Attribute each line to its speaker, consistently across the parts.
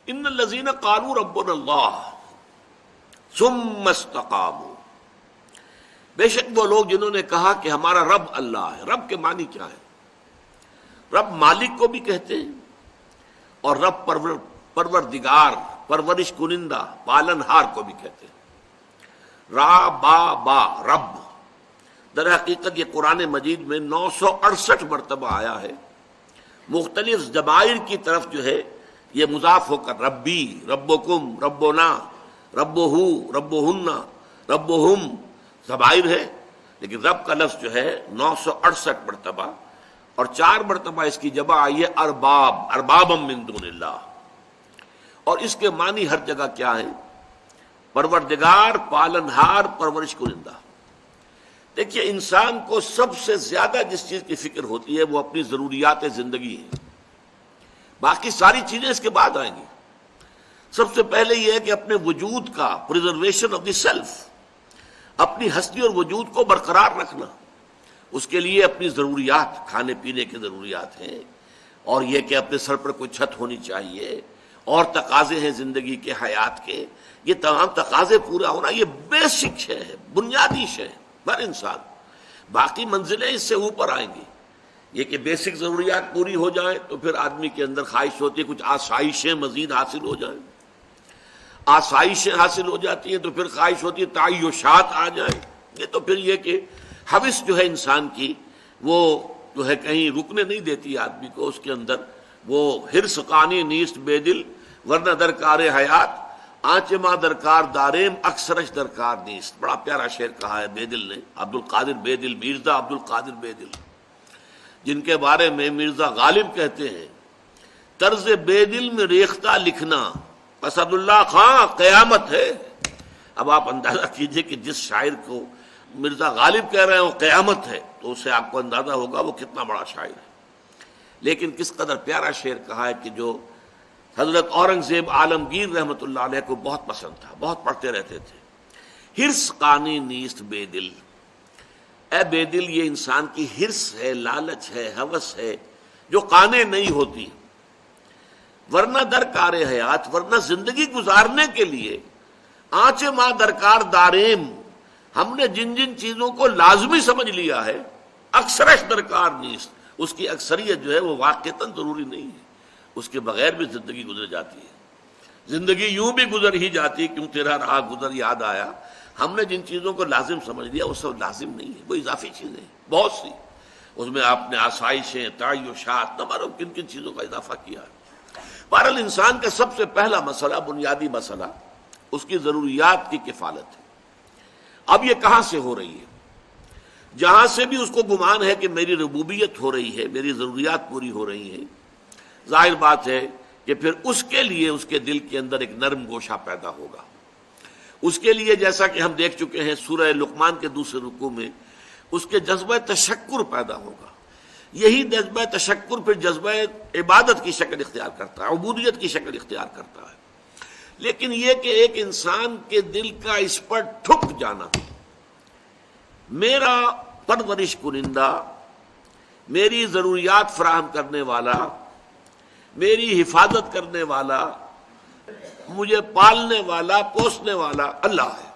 Speaker 1: ان الذین قالوا ربنا اللہ ثم استقاموا، بے شک وہ لوگ جنہوں نے کہا کہ ہمارا رب اللہ ہے۔ رب کے معنی کیا ہے؟ رب مالک کو بھی کہتے ہیں اور رب پروردگار، پرورش کنندہ، پالن ہار کو بھی کہتے ہیں۔ را با با رب، در حقیقت یہ قرآن مجید میں 968 مرتبہ آیا ہے۔ مختلف ضمائر کی طرف جو ہے یہ مضاف ہو کر ربی، ربکم، ربنا، ربہو، ربہن، ربہم ضمائر ہے، لیکن رب کا لفظ جو ہے 968 مرتبہ، اور 4 مرتبہ اس کی جمع آئی ہے ارباب، اربابا من دون اللہ، اور اس کے معنی ہر جگہ کیا ہے؟ پروردگار، پالنہار، پرورش کنندہ۔ دیکھیے انسان کو سب سے زیادہ جس چیز کی فکر ہوتی ہے وہ اپنی ضروریات زندگی ہے، باقی ساری چیزیں اس کے بعد آئیں گی۔ سب سے پہلے یہ ہے کہ اپنے وجود کا پریزرویشن آف دی سیلف، اپنی ہستی اور وجود کو برقرار رکھنا، اس کے لیے اپنی ضروریات، کھانے پینے کی ضروریات ہیں، اور یہ کہ اپنے سر پر کوئی چھت ہونی چاہیے، اور تقاضے ہیں زندگی کے، حیات کے، یہ تمام تقاضے پورا ہونا یہ بیسک شے ہے، بنیادی شے ہے ہر انسان۔ باقی منزلیں اس سے اوپر آئیں گی، یہ کہ بیسک ضروریات پوری ہو جائیں تو پھر آدمی کے اندر خواہش ہوتی ہے کچھ آسائشیں مزید حاصل ہو جائیں، آسائشیں حاصل ہو جاتی ہیں تو پھر خواہش ہوتی ہے تعیشات آ جائیں، یہ تو پھر یہ کہ حوث جو ہے انسان کی وہ جو ہے کہیں رکنے نہیں دیتی آدمی کو، اس کے اندر وہ حرص قانی نیست بے دل ورنہ درکار حیات، آنچ ماں درکار داریم اکثرش درکار نیست۔ بڑا پیارا شعر کہا ہے بے دل نے، عبد القادر بے دل، مرزا عبد القادر بے دل، جن کے بارے میں مرزا غالب کہتے ہیں طرز بے دل میں ریختہ لکھنا اسد اللہ خاں قیامت ہے۔ اب آپ اندازہ کیجئے کہ جس شاعر کو مرزا غالب کہہ رہے ہیں وہ قیامت ہے، تو اسے آپ کو اندازہ ہوگا وہ کتنا بڑا شاعر ہے۔ لیکن کس قدر پیارا شعر کہا ہے کہ جو حضرت اورنگزیب عالمگیر رحمۃ اللہ علیہ کو بہت پسند تھا، بہت پڑھتے رہتے تھے۔ حرص قانی نیست بے دل، اے بے دل یہ انسان کی حرص ہے، لالچ ہے، ہوس ہے جو قانے نہیں ہوتی، ورنہ درکار حیات، ورنہ زندگی گزارنے کے لیے آنچ ماں درکار داریم، ہم نے جن جن چیزوں کو لازمی سمجھ لیا ہے اکثرش درکار نیست، اس کی اکثریت جو ہے وہ واقعتاً ضروری نہیں ہے، اس کے بغیر بھی زندگی گزر جاتی ہے۔ زندگی یوں بھی گزر ہی جاتی، کیوں تیرا رہا گزر یاد آیا، ہم نے جن چیزوں کو لازم سمجھ لیا وہ سب لازم نہیں ہے، وہ اضافی چیزیں ہیں بہت سی، اس میں آپ نے آسائشیں، تعیشات، نہ معلوم کن کن چیزوں کا اضافہ کیا ہے۔ بہرحال انسان کا سب سے پہلا مسئلہ، بنیادی مسئلہ اس کی ضروریات کی کفالت ہے۔ اب یہ کہاں سے ہو رہی ہے؟ جہاں سے بھی اس کو گمان ہے کہ میری ربوبیت ہو رہی ہے، میری ضروریات پوری ہو رہی ہیں، ظاہر بات ہے کہ پھر اس کے لیے اس کے دل کے اندر ایک نرم گوشہ پیدا ہوگا۔ اس کے لیے جیسا کہ ہم دیکھ چکے ہیں سورہ لقمان کے دوسرے رکوع میں، اس کے جذبہ تشکر پیدا ہوگا۔ یہی جذبہ تشکر پھر جذبہ عبادت کی شکل اختیار کرتا ہے، عبودیت کی شکل اختیار کرتا ہے۔ لیکن یہ کہ ایک انسان کے دل کا اس پر ٹھک جانا، میرا پرورش کنندہ، میری ضروریات فراہم کرنے والا، میری حفاظت کرنے والا، مجھے پالنے والا، پوسنے والا اللہ ہے۔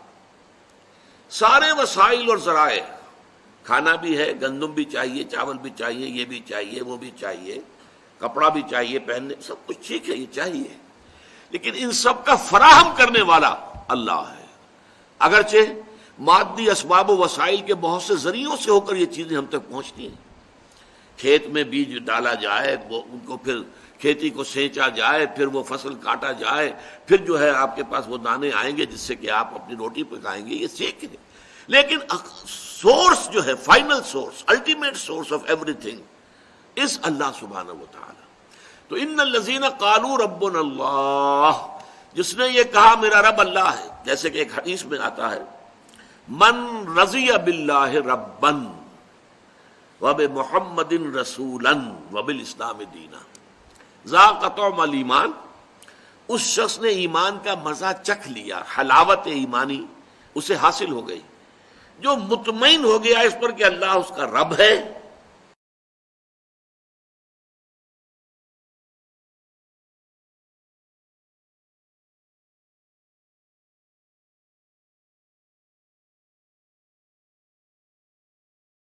Speaker 1: سارے وسائل اور ذرائع، کھانا بھی ہے، گندم بھی چاہیے، چاول بھی چاہیے، یہ بھی چاہیے، وہ بھی چاہیے، کپڑا بھی چاہیے پہننے، سب کچھ ٹھیک ہے، یہ چاہیے، لیکن ان سب کا فراہم کرنے والا اللہ ہے۔ اگرچہ مادی اسباب و وسائل کے بہت سے ذریعوں سے ہو کر یہ چیزیں ہم تک پہنچتی ہیں، کھیت میں بیج ڈالا جائے، وہ ان کو پھر کھیتی کو سینچا جائے، پھر وہ فصل کاٹا جائے، پھر جو ہے آپ کے پاس وہ دانے آئیں گے جس سے کہ آپ اپنی روٹی پکائیں گے، یہ ٹھیک ہے، لیکن سورس جو ہے، final source, ultimate source of everything is Allah سبحانہ و تعالی۔ تو ان الذین قالوا ربنا اللہ، جس نے یہ کہا میرا رب اللہ ہے، جیسے کہ ایک حدیث میں آتا ہے من رضی باللہ ربا وبمحمد رسولا وبالاسلام دینا ذاق طعم الایمان، اس شخص نے ایمان کا مزہ چکھ لیا، حلاوت ایمانی اسے حاصل ہو گئی، جو مطمئن ہو گیا اس پر کہ اللہ اس کا رب ہے